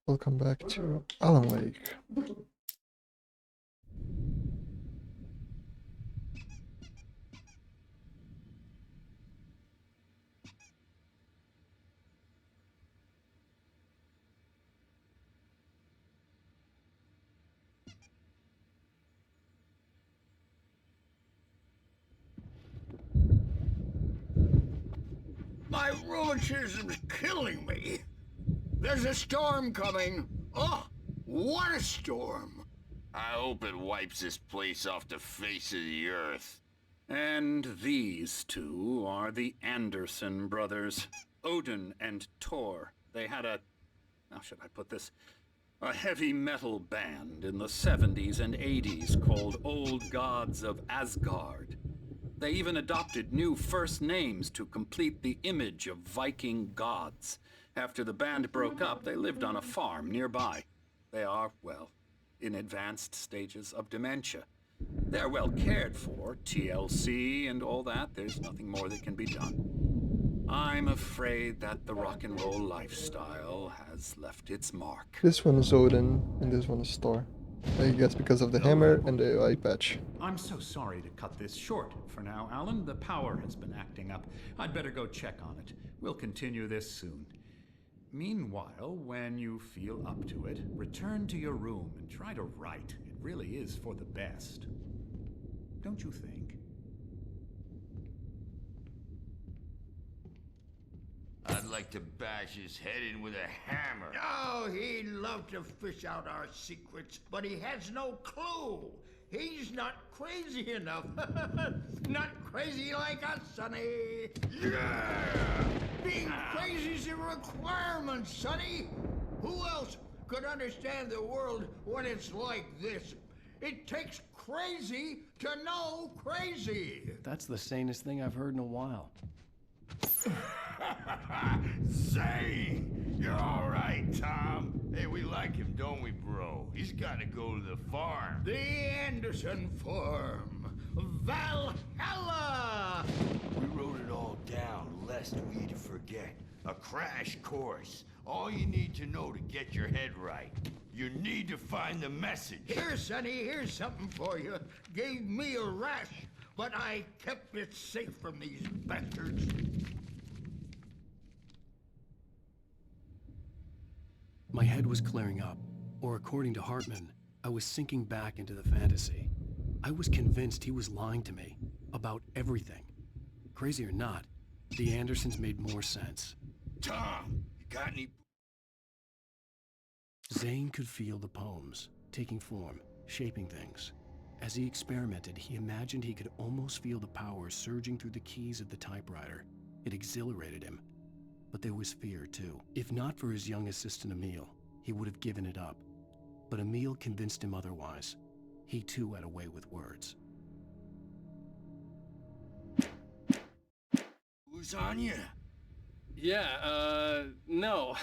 Welcome back to Alan Wake. My rheumatism's killing me. There's a storm coming. Oh, what a storm. I hope it wipes this place off the face of the earth. And these two are the Anderson brothers, Odin and Thor. They had how should I put this? A heavy metal band in the 70s and 80s called Old Gods of Asgard. They even adopted new first names to complete the image of Viking gods. After the band broke up, they lived on a farm nearby. They are, well, in advanced stages of dementia. They're well cared for, TLC and all that. There's nothing more that can be done. I'm afraid that the rock and roll lifestyle has left its mark. This one is Odin, and this one is Thor. I guess because of the hammer and the eye patch. I'm so sorry to cut this short for now, Alan. The power has been acting up. I'd better go check on it. We'll continue this soon. Meanwhile, when you feel up to it, return to your room and try to write. It really is for the best. Don't you think? I'd like to bash his head in with a hammer. Oh, he'd love to fish out our secrets, but he has no clue. He's not crazy enough. Not crazy like us, Sonny. Yeah! Being crazy's a requirement, Sonny. Who else could understand the world when it's like this? It takes crazy to know crazy. That's the sanest thing I've heard in a while. Zane! You're all right, Tom. Hey, we like him, don't we, bro? He's got to go to the farm. The Anderson Farm. Valhalla! We wrote it all down, lest we forget. A crash course. All you need to know to get your head right. You need to find the message. Here, Sonny, here's something for you. Gave me a rash, but I kept it safe from these bastards. My head was clearing up, or according to Hartman, I was sinking back into the fantasy. I was convinced he was lying to me about everything. Crazy or not, the Andersons made more sense. Tom, you got any... Zane could feel the poems, taking form, shaping things. As he experimented, he imagined he could almost feel the power surging through the keys of the typewriter. It exhilarated him. But there was fear, too. If not for his young assistant Emil, he would have given it up. But Emil convinced him otherwise. He too had a way with words. Who's on you? Yeah, no.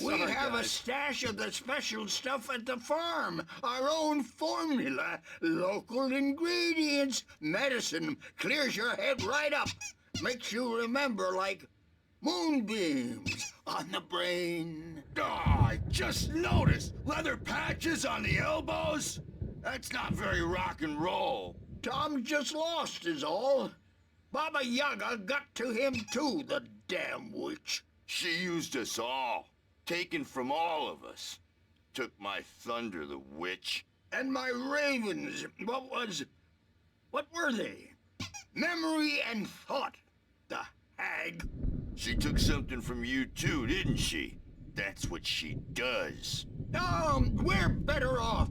We Sorry, have a guys. stash of the special stuff at the farm. Our own formula. Local ingredients. Medicine. Clears your head right up. Makes you remember like moonbeams on the brain. Oh, I just noticed. Leather patches on the elbows? That's not very rock and roll. Tom just lost is all. Baba Yaga got to him too, the damn witch. She used us all. Taken from all of us. Took my thunder, the witch. And my ravens, what were they? Memory and thought, the hag. She took something from you too, didn't she? That's what she does. We're better off.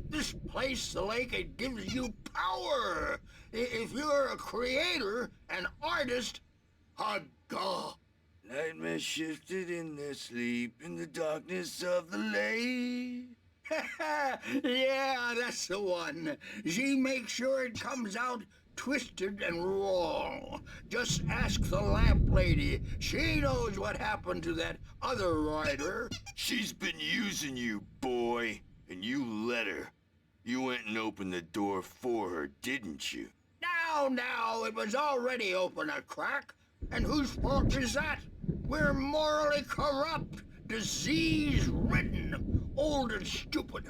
This place, the lake, it gives you power. If you're a creator, an artist, a god. Nightmare shifted in their sleep in the darkness of the lake. Yeah, that's the one. She makes sure it comes out twisted and raw. Just ask the lamp lady. She knows what happened to that other rider. She's been using you, boy, and you let her. You went and opened the door for her, didn't you? Now, it was already open a crack. And whose fault is that? We're morally corrupt, disease-ridden, old and stupid.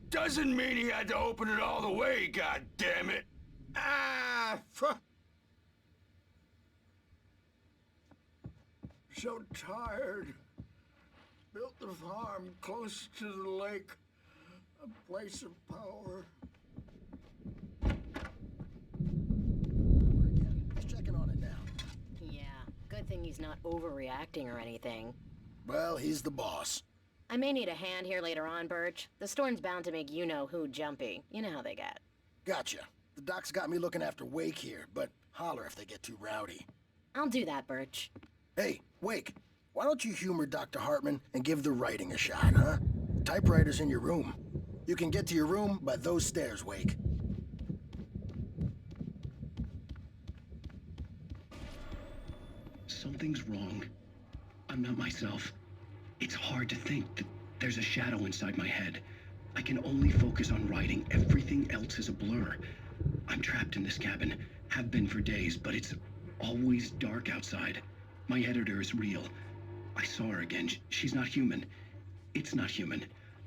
Doesn't mean he had to open it all the way, God damn it. So tired. Built the farm close to the lake. A place of power. He's checking on it now. Yeah, good thing he's not overreacting or anything. Well, he's the boss. I may need a hand here later on, Birch. The storm's bound to make you-know-who jumpy. You know how they get. Gotcha. The doc's got me looking after Wake here, but holler if they get too rowdy. I'll do that, Birch. Hey, Wake, why don't you humor Dr. Hartman and give the writing a shot, huh? Typewriter's in your room. You can get to your room by those stairs, Wake. Something's wrong. I'm not myself. It's hard to think that there's a shadow inside my head. I can only focus on writing. Everything else is a blur. I'm trapped in this cabin. Have been for days, but it's always dark outside. My editor is real. I saw her again. She's not human. It's not human.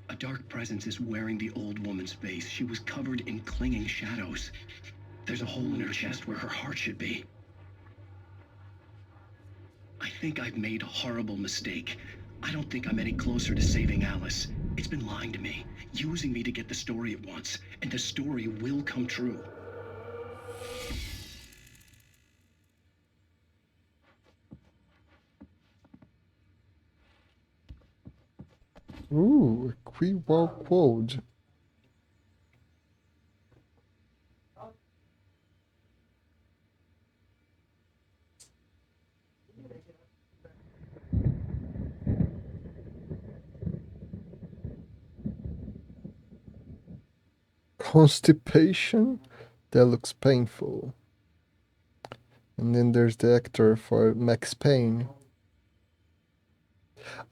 A dark presence is wearing the old woman's face. She was covered in clinging shadows. There's a hole in her chest where her heart should be. I think I've made a horrible mistake. I don't think I'm any closer to saving Alice. It's been lying to me, using me to get the story it wants, and the story will come true. Ooh, a queer quote. Constipation? That looks painful. And then there's the actor for Max Payne.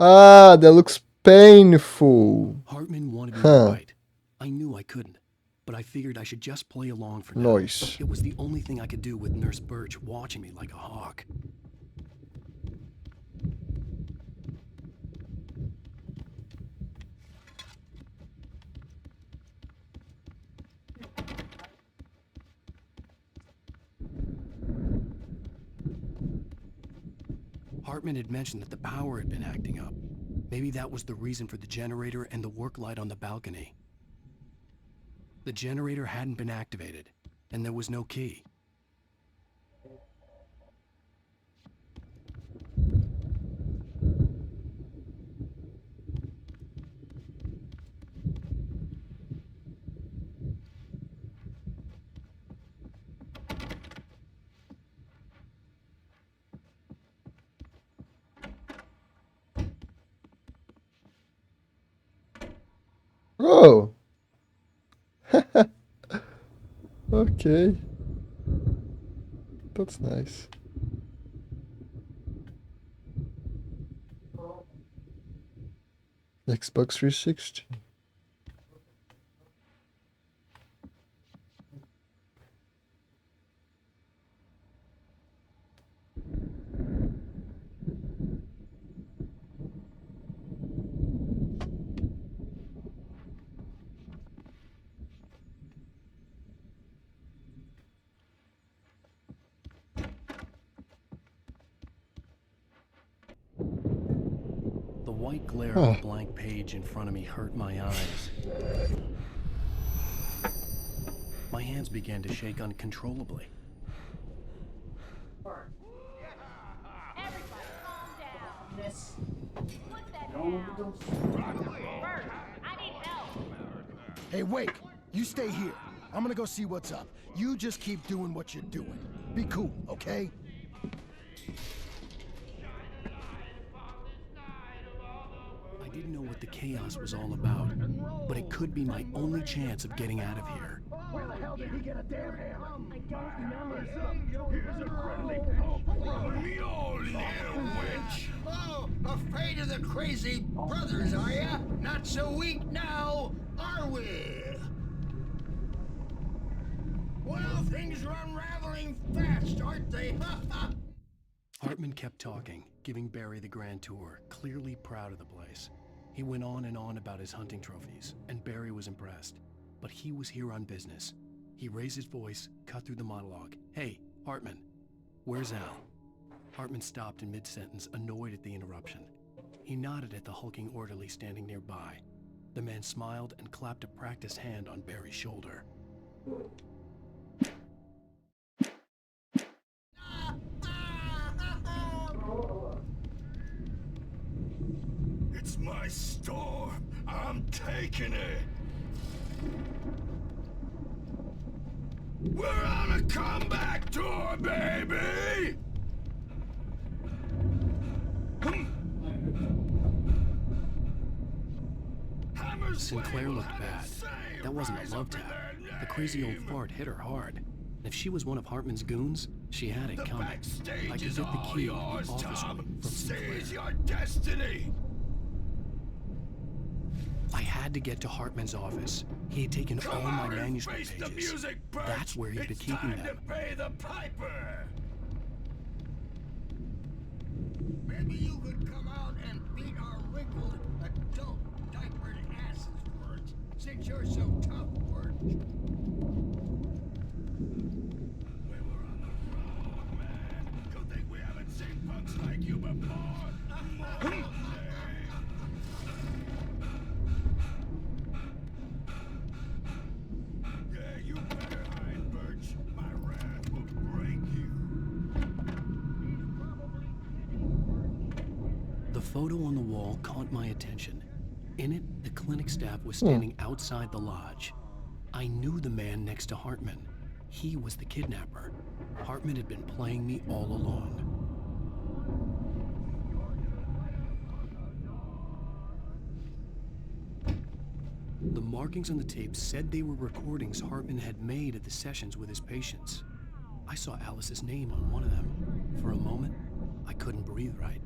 Ah, that looks painful. Hartman wanted me to write. I knew I couldn't, but I figured I should just play along for now. Nice. It was the only thing I could do with Nurse Birch watching me like a hawk. Hartman had mentioned that the power had been acting up. Maybe that was the reason for the generator and the work light on the balcony. The generator hadn't been activated, and there was no key. Oh. Okay. That's nice. Xbox 360. The white glare of the blank page in front of me hurt my eyes. My hands began to shake uncontrollably. Everybody calm down. Put that down. Bert, I need help. Hey, Wake, you stay here. I'm gonna go see what's up. You just keep doing what you're doing. Be cool, okay? I didn't know what the chaos was all about, but it could be my only chance of getting out of here. Where the hell did he get a damn hammer? I don't remember. Mule, little wench. Oh, afraid of the crazy brothers, are ya? Not so weak now, are we? Well, things are unraveling fast, aren't they? Hartman kept talking, giving Barry the grand tour, clearly proud of the place. He went on and on about his hunting trophies, and Barry was impressed. But he was here on business. He raised his voice, cut through the monologue. "Hey, Hartman, where's Al?" Hartman stopped in mid-sentence, annoyed at the interruption. He nodded at the hulking orderly standing nearby. The man smiled and clapped a practiced hand on Barry's shoulder. It's my storm. I'm taking it. We're on a comeback tour, baby! Sinclair looked bad. That wasn't a love tap. The crazy old fart hit her hard. And if she was one of Hartman's goons, she had it coming. I could get the key to the office room from Sinclair. Seize your destiny! I had to get to Hartman's office. He had taken all my manuscript pages. That's where he'd been keeping them. To pay the piper. Maybe you could come out and beat our wrinkled, adult, diapered asses for it, since you're so tough, Bert. We were on the road, man. You think we haven't seen punks like you before? Yeah, you better hide, Birch. My wrath will break you. The photo on the wall caught my attention. In it, the clinic staff was standing outside the lodge. I knew the man next to Hartman. He was the kidnapper. Hartman had been playing me all along. The markings on the tape said they were recordings Hartman had made at the sessions with his patients. I saw Alice's name on one of them. For a moment, I couldn't breathe right.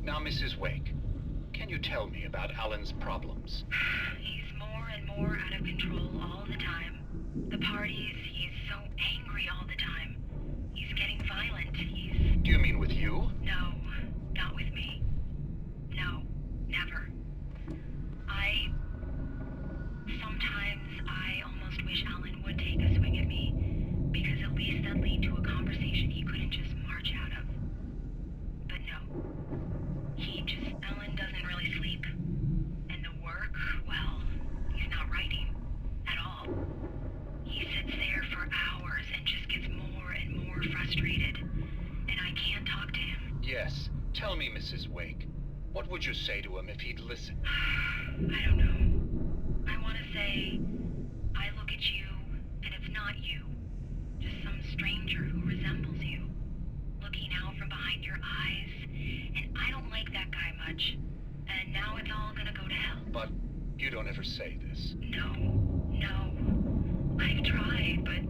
Now, Mrs. Wake, can you tell me about Alan's problems? He's more and more out of control all the time. The parties, he's so angry all the time. He's getting violent. Do you mean with you? No, not with me. No, never. Sometimes I almost wish Alan would take a swing at me, because at least that'd lead to a conversation he couldn't just march out of. But no. Alan doesn't really sleep. And the work, well, he's not writing at all. He sits there for hours and just gets more and more frustrated. And I can't talk to him. Yes. Tell me, Mrs. Wake. What would you say to him if he'd listen? I don't know. I want to say, I look at you, and it's not you. Just some stranger who resembles you. Looking out from behind your eyes, and I don't like that guy much. And now it's all gonna go to hell. But you don't ever say this. No. I've tried, but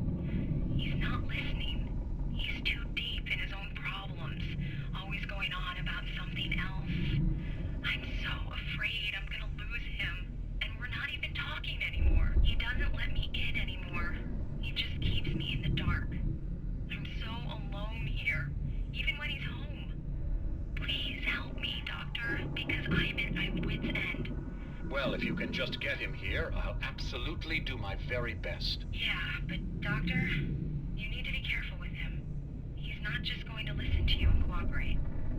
he's not listening. He's too deep in his own problems, always going on about something else. I'm so afraid I'm gonna lose him, and we're not even talking anymore. He doesn't let me in anymore. He just keeps me in the dark. I'm so alone here, even when he's home. Please help me, Doctor, because I'm at my wit's end. Well, if you can just get him here, I'll absolutely do my very best. Yeah, but Doctor, you need to be careful with him. He's not just going to listen to you and cooperate.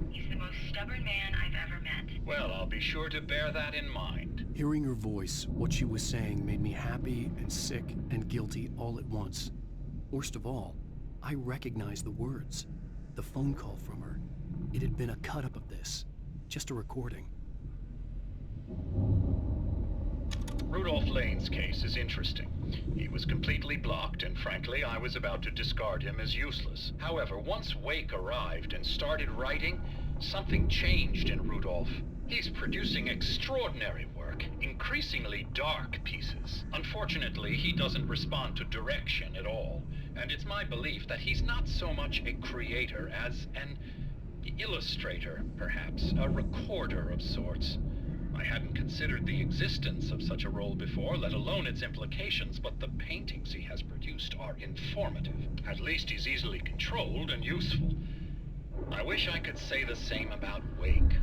He's the most stubborn man I've ever met. Well, I'll be sure to bear that in mind. Hearing her voice, what she was saying made me happy and sick and guilty all at once. Worst of all, I recognized the words. The phone call from her. It had been a cut-up of this. Just a recording. Rudolph Lane's case is interesting. He was completely blocked, and frankly, I was about to discard him as useless. However, once Wake arrived and started writing, Something changed in Rudolph. He's producing extraordinary work, increasingly dark pieces. Unfortunately, he doesn't respond to direction at all, and it's my belief that he's not so much a creator as an illustrator, perhaps, a recorder of sorts. I hadn't considered the existence of such a role before, let alone its implications, but the paintings he has produced are informative. At least he's easily controlled and useful. I wish I could say the same about Wake.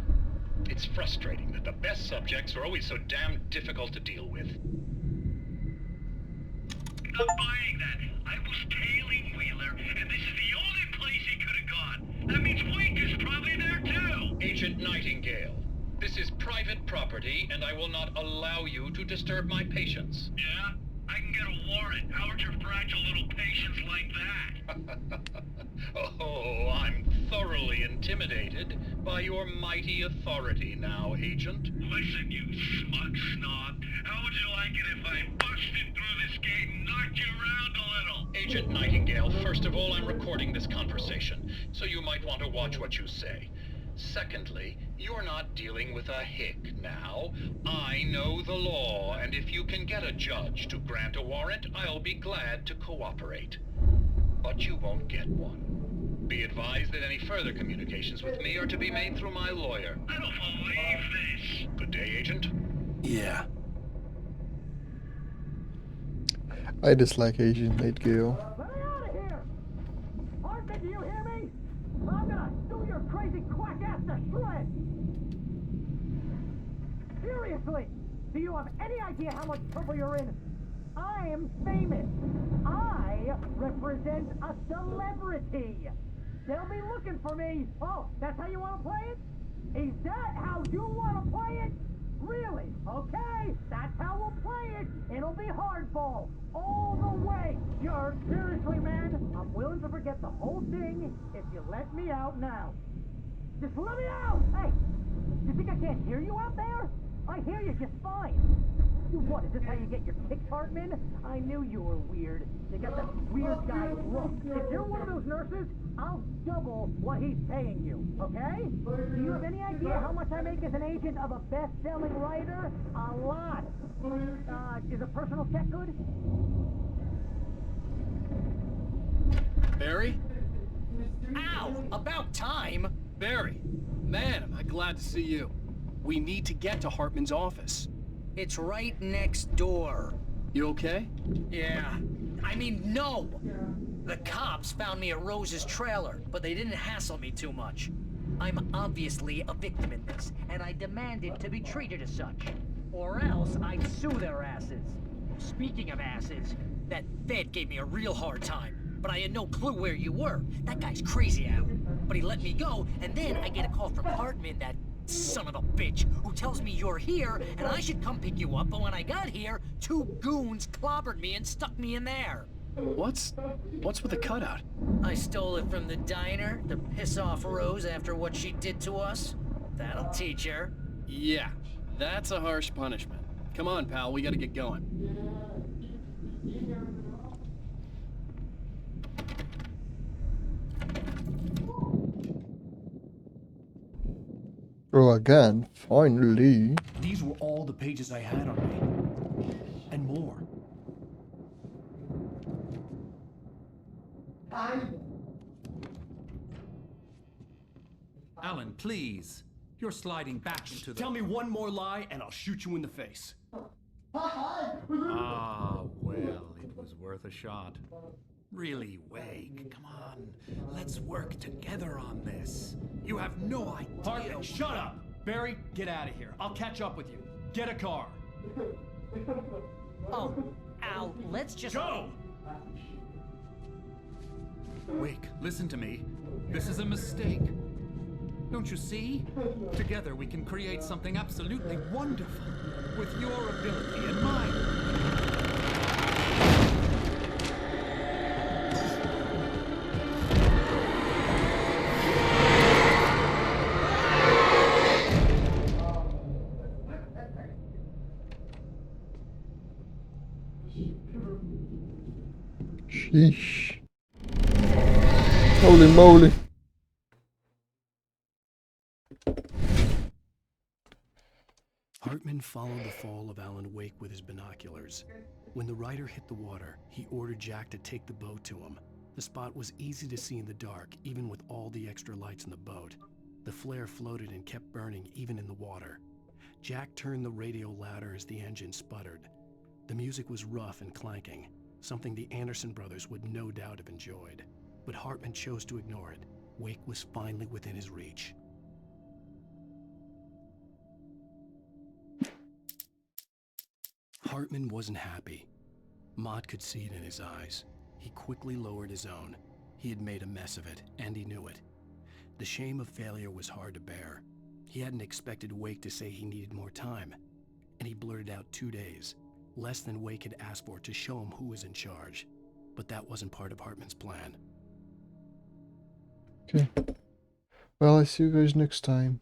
It's frustrating that the best subjects are always so damn difficult to deal with. Not buying that. I was tailing Wheeler, and this is the only place he could have gone. That means Wake is probably there too. Agent Nightingale, this is private property, and I will not allow you to disturb my patients. Yeah? I can get a warrant. How'd your fragile little patients like that? Oh, I'm thoroughly intimidated by your mighty authority now, Agent. Listen, you smug snob. How would you like it if I busted through this gate and knocked you around a little? Agent Nightingale, first of all, I'm recording this conversation, so you might want to watch what you say. Secondly, you're not dealing with a hick now. I know the law, and if you can get a judge to grant a warrant, I'll be glad to cooperate. But you won't get one. Be advised that any further communications with me are to be made through my lawyer. I don't believe this. Good day, Agent. Yeah. I dislike Agent Nightingale. Let me out of here! Hartman, do you hear me? I'm gonna do your crazy quack ass to shreds! Seriously, do you have any idea how much trouble you're in? I'm famous. I represent a celebrity. They'll be looking for me. Oh, that's how you want to play it? Is that how you want to play it? Really? Okay, that's how we'll play it. It'll be hardball all the way. You're seriously, man. I'm willing to forget the whole thing if you let me out now. Just let me out! Hey, you think I can't hear you out there? I hear you just fine. You what, is this how you get your kicks, Hartman? I knew you were weird. You got that weird guy look. If you're one of those nurses, I'll double what he's paying you, okay? Do you have any idea how much I make as an agent of a best-selling writer? A lot. Is a personal check good? Barry? Ow! About time! Barry! Man, am I glad to see you. We need to get to Hartman's office. It's right next door. You okay? Yeah. I mean, no! The cops found me at Rose's trailer, but they didn't hassle me too much. I'm obviously a victim in this, and I demanded to be treated as such. Or else I'd sue their asses. Speaking of asses, that Fed gave me a real hard time, but I had no clue where you were. That guy's crazy, Al. But he let me go, and then I get a call from Hartman, that son of a bitch, who tells me you're here, and I should come pick you up, but when I got here, 2 goons clobbered me and stuck me in there. What's with the cutout? I stole it from the diner to piss off Rose after what she did to us. That'll teach her. Yeah, that's a harsh punishment. Come on, pal, we gotta get going. Oh, again, finally. These were all the pages I had on me. And more. Alan, please. You're sliding back into the... Tell me one more lie and I'll shoot you in the face. Ah, well, it was worth a shot. Really, Wake, come on. Let's work together on this. You have no idea... Hartman, shut up! Barry, get out of here. I'll catch up with you. Get a car. Oh, Al, let's just... Go! Wake, listen to me. This is a mistake. Don't you see? Together we can create something absolutely wonderful. With your ability and mine. Sheesh. Holy moly. Hartman followed the fall of Alan Wake with his binoculars. When the rider hit the water, he ordered Jack to take the boat to him. The spot was easy to see in the dark, even with all the extra lights in the boat. The flare floated and kept burning even in the water. Jack turned the radio louder as the engine sputtered. The music was rough and clanking, something the Anderson brothers would no doubt have enjoyed. But Hartman chose to ignore it. Wake was finally within his reach. Hartman wasn't happy. Mott could see it in his eyes. He quickly lowered his own. He had made a mess of it, and he knew it. The shame of failure was hard to bear. He hadn't expected Wake to say he needed more time, and he blurted out 2 days, less than Wake had asked for, to show him who was in charge. But that wasn't part of Hartman's plan. Okay. Well, I see you guys next time.